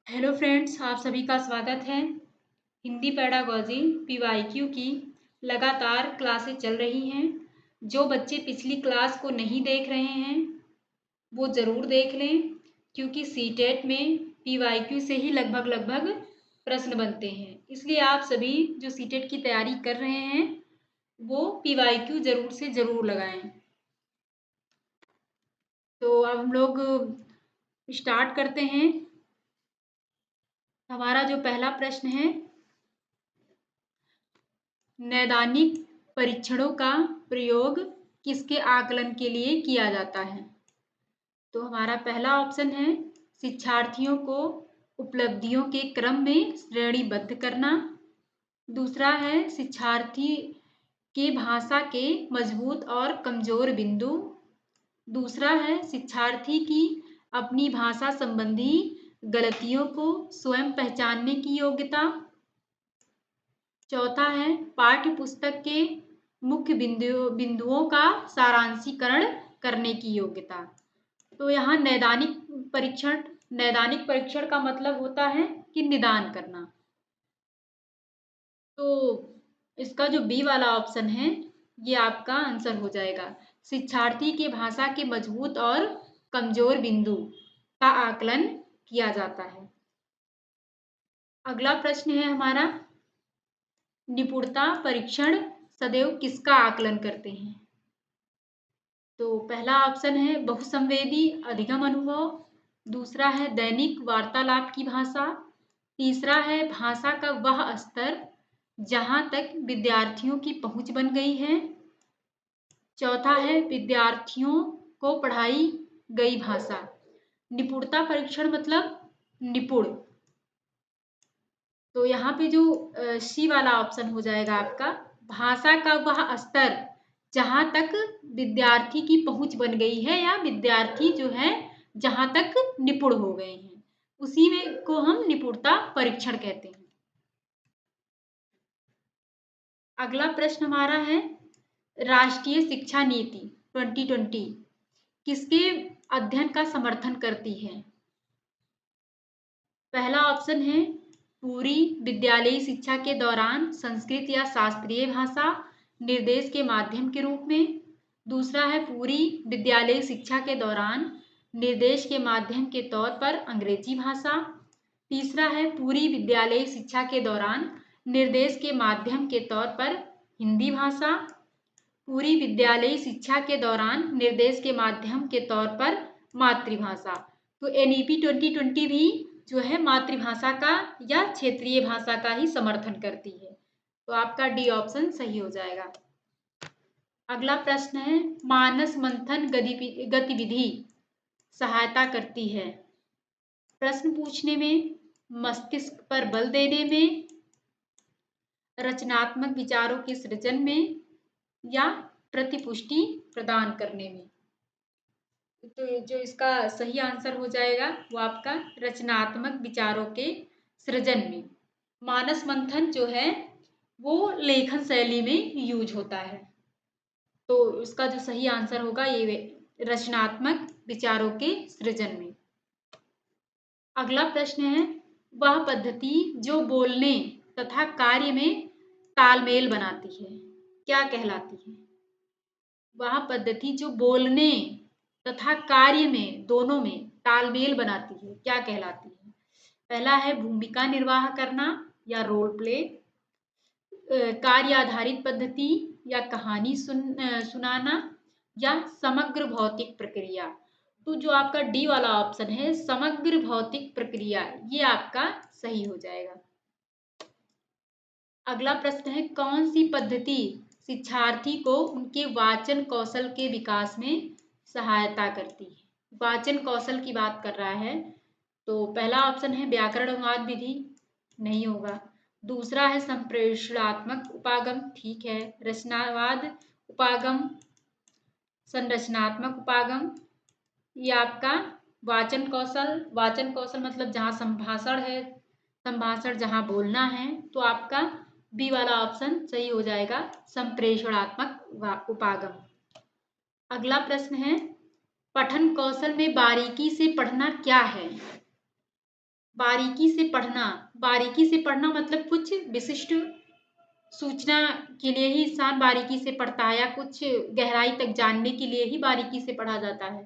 Hello friends, आप सभी का स्वागत है। हिंदी पेडागॉजी पीवाईक्यू की लगातार क्लासें चल रही हैं। जो बच्चे पिछली क्लास को नहीं देख रहे हैं वो ज़रूर देख लें, क्योंकि सीटेट में पीवाईक्यू से ही लगभग प्रश्न बनते हैं। इसलिए आप सभी जो सीटेट की तैयारी कर रहे हैं वो पीवाईक्यू ज़रूर से ज़रूर लगाएं। तो अब हम लोग स्टार्ट करते हैं। हमारा जो पहला प्रश्न है, नैदानिक परीक्षणों का प्रयोग किसके आकलन के लिए किया जाता है? तो हमारा पहला ऑप्शन है शिक्षार्थियों को उपलब्धियों के क्रम में श्रेणीबद्ध करना। दूसरा है शिक्षार्थी के भाषा के मजबूत और कमजोर बिंदु। दूसरा है शिक्षार्थी की अपनी भाषा संबंधी गलतियों को स्वयं पहचानने की योग्यता। चौथा है पाठ्य पुस्तक के मुख्य बिंदुओं का सारांशीकरण करने की योग्यता। तो यहाँ नैदानिक परीक्षण का मतलब होता है कि निदान करना। तो इसका जो बी वाला ऑप्शन है ये आपका आंसर हो जाएगा। शिक्षार्थी के भाषा के मजबूत और कमजोर बिंदु का आकलन किया जाता है। अगला प्रश्न है हमारा, निपुणता परीक्षण सदैव किसका आकलन करते हैं? तो पहला ऑप्शन है बहुसंवेदी अधिगम अनुभव। दूसरा है दैनिक वार्तालाप की भाषा। तीसरा है भाषा का वह स्तर जहां तक विद्यार्थियों की पहुंच बन गई है। चौथा है विद्यार्थियों को पढ़ाई गई भाषा। निपुणता परीक्षण मतलब निपुण। तो यहाँ पे जो सी वाला ऑप्शन हो जाएगा आपका, भाषा का वह स्तर जहाँ तक विद्यार्थी की पहुंच बन गई है या विद्यार्थी जो है जहाँ तक निपुण हो गए हैं, उसी में को हम निपुणता परीक्षण कहते हैं। अगला प्रश्न हमारा है, राष्ट्रीय शिक्षा नीति 2020 किसके अध्ययन का समर्थन करती है? पहला ऑप्शन है पूरी विद्यालयी शिक्षा के दौरान संस्कृत या शास्त्रीय भाषा निर्देश के माध्यम के रूप में। दूसरा है पूरी विद्यालयी शिक्षा के दौरान निर्देश के माध्यम के तौर पर अंग्रेजी भाषा। तीसरा है पूरी विद्यालयी शिक्षा के दौरान निर्देश के माध्यम के तौर पर हिंदी भाषा। पूरी विद्यालयी शिक्षा के दौरान निर्देश के माध्यम के तौर पर मातृभाषा। तो एनईपी 2020 भी जो है मातृभाषा का या क्षेत्रीय भाषा का ही समर्थन करती है। तो आपका डी ऑप्शन सही हो जाएगा। अगला प्रश्न है, मानस मंथन गतिविधि सहायता करती है प्रश्न पूछने में, मस्तिष्क पर बल देने में, रचनात्मक विचारों के सृजन में या प्रतिपुष्टि प्रदान करने में। तो जो इसका सही आंसर हो जाएगा वो आपका रचनात्मक विचारों के सृजन में। मानस मंथन जो है वो लेखन शैली में यूज होता है। तो उसका जो सही आंसर होगा ये रचनात्मक विचारों के सृजन में। अगला प्रश्न है, वह पद्धति जो बोलने तथा कार्य में तालमेल बनाती है क्या कहलाती है? वह पद्धति जो बोलने तथा कार्य में दोनों में तालमेल बनाती है क्या कहलाती है? पहला है भूमिका निर्वाह करना या रोल प्ले, कार्य आधारित पद्धति या कहानी सुनाना या समग्र भौतिक प्रक्रिया। तो जो आपका डी वाला ऑप्शन है समग्र भौतिक प्रक्रिया, ये आपका सही हो जाएगा। अगला प्रश्न है, कौन सी पद्धति शिक्षार्थी को उनके वाचन कौशल के विकास में सहायता करती है? वाचन कौशल की बात कर रहा है। तो पहला ऑप्शन है व्याकरण अनुवाद विधि, नहीं होगा। दूसरा है संप्रेषणात्मक उपागम, ठीक है। रचनावाद उपागम, संरचनात्मक उपागम, ये आपका वाचन कौशल मतलब जहाँ संभाषण है, संभाषण जहाँ बोलना है, तो आपका बी वाला ऑप्शन सही हो जाएगा, संप्रेषणात्मक उपागम। अगला प्रश्न है, पठन कौशल में बारीकी से पढ़ना क्या है? बारीकी से पढ़ना, बारीकी से पढ़ना मतलब कुछ विशिष्ट सूचना के लिए ही इंसान बारीकी से पढ़ता है, या कुछ गहराई तक जानने के लिए ही बारीकी से पढ़ा जाता है।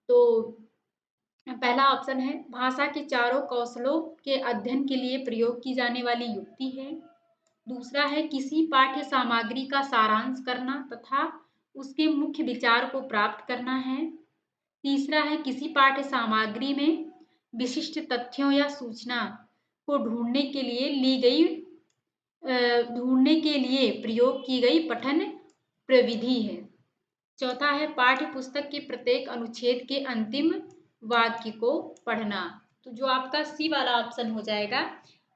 तो पहला ऑप्शन है भाषा के चारों कौशलों के अध्ययन के लिए प्रयोग की जाने वाली युक्ति है। दूसरा है किसी पाठ्य सामग्री का सारांश करना तथा उसके मुख्य विचार को प्राप्त करना है। तीसरा है किसी पाठ्य सामग्री में विशिष्ट तथ्यों या सूचना को ढूंढने के लिए प्रयोग की गई पठन प्रविधि है। चौथा है पाठ्य पुस्तक के प्रत्येक अनुच्छेद के अंतिम वाक्य को पढ़ना। तो जो आपका सी वाला ऑप्शन हो जाएगा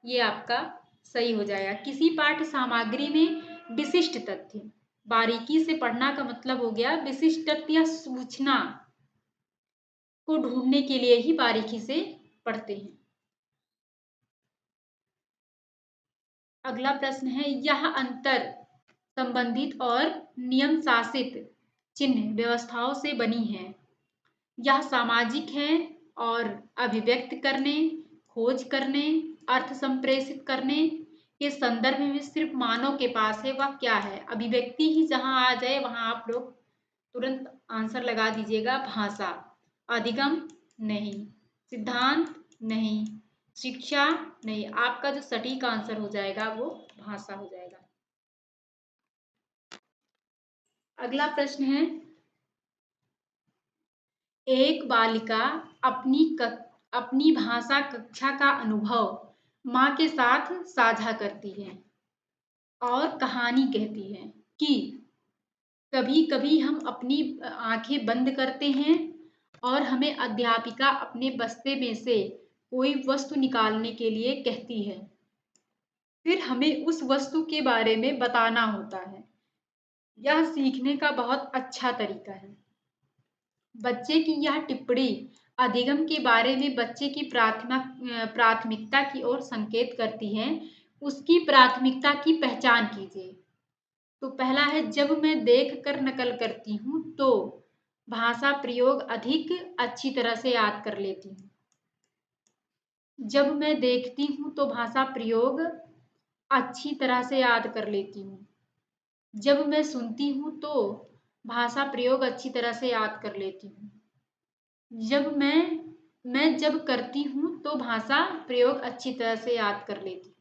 ये आपका सही हो जाएगा। किसी पाठ्य सामग्री में विशिष्ट तथ्य, बारीकी से पढ़ना का मतलब हो गया विशिष्ट तथ्य या सूचना को ढूंढने के लिए ही बारीकी से पढ़ते हैं। अगला प्रश्न है यह अंतर संबंधित और नियम शासित चिन्ह व्यवस्थाओं से बनी है। यह सामाजिक है और अभिव्यक्त करने, खोज करने, अर्थ संप्रेषित करने के संदर्भ में सिर्फ मानव के पास है। वह क्या है? अभिव्यक्ति ही जहां आ जाए वहां आप लोग तुरंत आंसर लगा दीजिएगा। भाषा। अधिगम नहीं, सिद्धांत नहीं, शिक्षा नहीं। आपका जो सटीक आंसर हो जाएगा वो भाषा हो जाएगा। अगला प्रश्न है एक बालिका अपनी भाषा कक्षा का अनुभव माँ के साथ साझा करती है और कहानी कहती है कि कभी कभी हम अपनी आंखें बंद करते हैं और हमें अध्यापिका अपने बस्ते में से कोई वस्तु निकालने के लिए कहती है। फिर हमें उस वस्तु के बारे में बताना होता है। यह सीखने का बहुत अच्छा तरीका है। बच्चे की यह टिप्पणी अधिगम के बारे में बच्चे की प्राथमिकता की ओर संकेत करती है। उसकी प्राथमिकता की पहचान कीजिए। तो पहला है जब मैं देख कर नकल करती हूँ तो भाषा प्रयोग अधिक अच्छी तरह से याद कर लेती हूँ। जब मैं देखती हूँ तो भाषा प्रयोग अच्छी तरह से याद कर लेती हूँ। जब मैं सुनती हूँ तो भाषा प्रयोग अच्छी तरह से याद कर लेती हूँ। जब करती हूँ तो भाषा प्रयोग अच्छी तरह से याद कर लेती हूँ।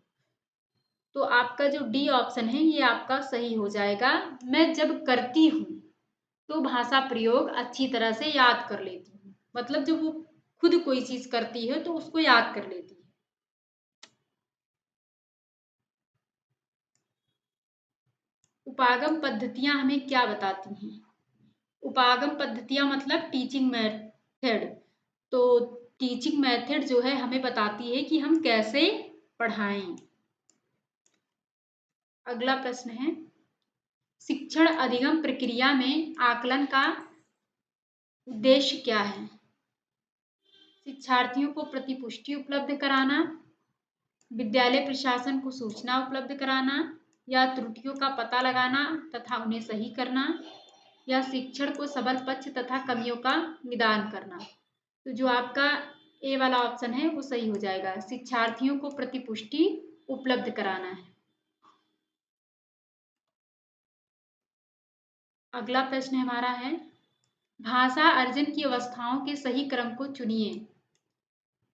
तो आपका जो डी ऑप्शन है ये आपका सही हो जाएगा। मैं जब करती हूँ तो भाषा प्रयोग अच्छी तरह से याद कर लेती हूँ, मतलब जब वो खुद कोई चीज करती है तो उसको याद कर लेती है। उपागम पद्धतियां हमें क्या बताती हैं? उपागम पद्धतियां मतलब टीचिंग मेथड। तो टीचिंग मेथड जो है हमें बताती है कि हम कैसे पढ़ाएं। अगला प्रश्न है शिक्षण अधिगम प्रक्रिया में आकलन का उद्देश्य क्या है? शिक्षार्थियों को प्रतिपुष्टि उपलब्ध कराना, विद्यालय प्रशासन को सूचना उपलब्ध कराना, या त्रुटियों का पता लगाना तथा उन्हें सही करना, या शिक्षण को सबल पक्ष तथा कमियों का निदान करना। तो जो आपका ए वाला ऑप्शन है वो सही हो जाएगा। शिक्षार्थियों को प्रतिपुष्टि उपलब्ध कराना है। अगला प्रश्न हमारा है भाषा अर्जन की अवस्थाओं के सही क्रम को चुनिए।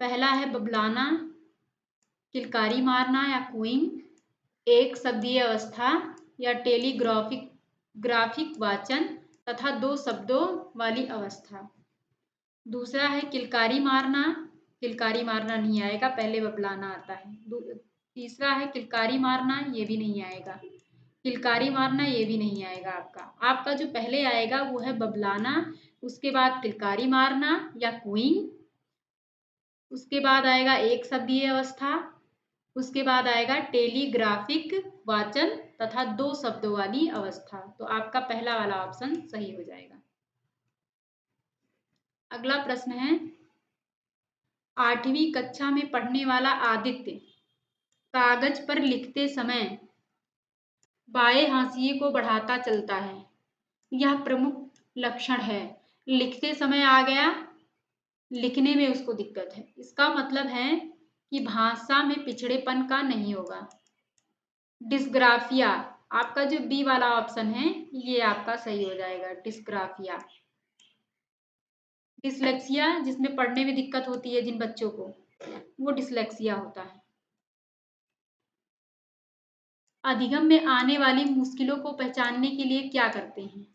पहला है बबलाना, किलकारी मारना या कूइंग, एक शब्दीय अवस्था, या ग्राफिक वाचन तथा दो शब्दों वाली अवस्था। दूसरा है किलकारी मारना नहीं आएगा, पहले बबलाना आता है। तीसरा है किलकारी मारना, ये भी नहीं आएगा। किलकारी मारना ये भी नहीं आएगा। आपका जो पहले आएगा वो है बबलाना, उसके बाद किलकारी मारना या कूइंग, उसके बाद आएगा एक शब्दीय अवस्था, उसके बाद आएगा टेलीग्राफिक वाचन तथा दो शब्दों वाली अवस्था। तो आपका पहला वाला ऑप्शन सही हो जाएगा। अगला प्रश्न है 8वीं कक्षा में पढ़ने वाला आदित्य कागज पर लिखते समय बाएं हाशिए को बढ़ाता चलता है। यह प्रमुख लक्षण है। लिखते समय आ गया, लिखने में उसको दिक्कत है। इसका मतलब है कि भाषा में पिछड़ेपन का नहीं होगा। डिस्ग्राफिया, आपका जो बी वाला ऑप्शन है ये आपका सही हो जाएगा, डिस्ग्राफिया। डिसलेक्सिया, जिसमें पढ़ने में दिक्कत होती है जिन बच्चों को, वो डिसलेक्सिया होता है। अधिगम में आने वाली मुश्किलों को पहचानने के लिए क्या करते हैं?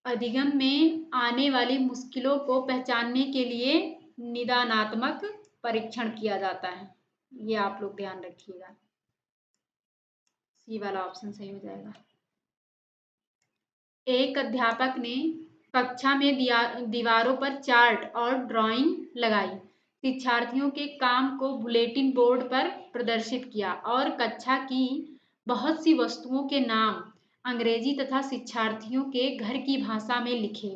अधिगम में आने वाली मुश्किलों को पहचानने के लिए निदानात्मक परीक्षण किया जाता है। ये आप लोग ध्यान रखिएगा, सी वाला ऑप्शन सही हो जाएगा। एक अध्यापक ने कक्षा में दीवारों पर चार्ट और ड्राइंग लगाई, शिक्षार्थियों के काम को बुलेटिन बोर्ड पर प्रदर्शित किया और कक्षा की बहुत सी वस्तुओं के नाम अंग्रेजी तथा शिक्षार्थियों के घर की भाषा में लिखे।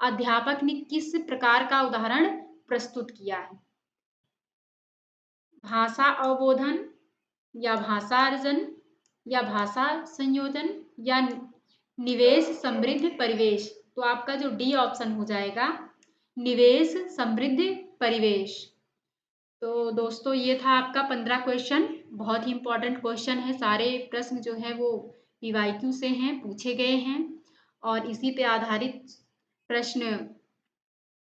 अध्यापक ने किस प्रकार का उदाहरण प्रस्तुत किया है? भाषा अवबोधन या भाषा अर्जन या भाषा संयोजन या निवेश समृद्ध परिवेश? तो आपका जो डी ऑप्शन हो जाएगा, निवेश समृद्ध परिवेश। तो दोस्तों ये था आपका 15 क्वेश्चन, बहुत ही इंपॉर्टेंट क्वेश्चन है। सारे प्रश्न जो है वो पीवाईक्यू से हैं, पूछे गए हैं और इसी पे आधारित प्रश्न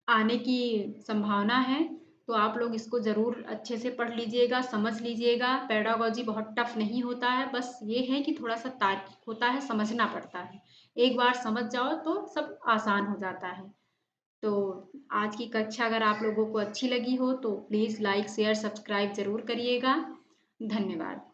आने की संभावना है। तो आप लोग इसको ज़रूर अच्छे से पढ़ लीजिएगा, समझ लीजिएगा। पेडागोजी बहुत टफ नहीं होता है, बस ये है कि थोड़ा सा तार्किक होता है, समझना पड़ता है। एक बार समझ जाओ तो सब आसान हो जाता है। तो आज की कक्षा अगर आप लोगों को अच्छी लगी हो तो प्लीज़ लाइक शेयर सब्सक्राइब ज़रूर करिएगा। धन्यवाद।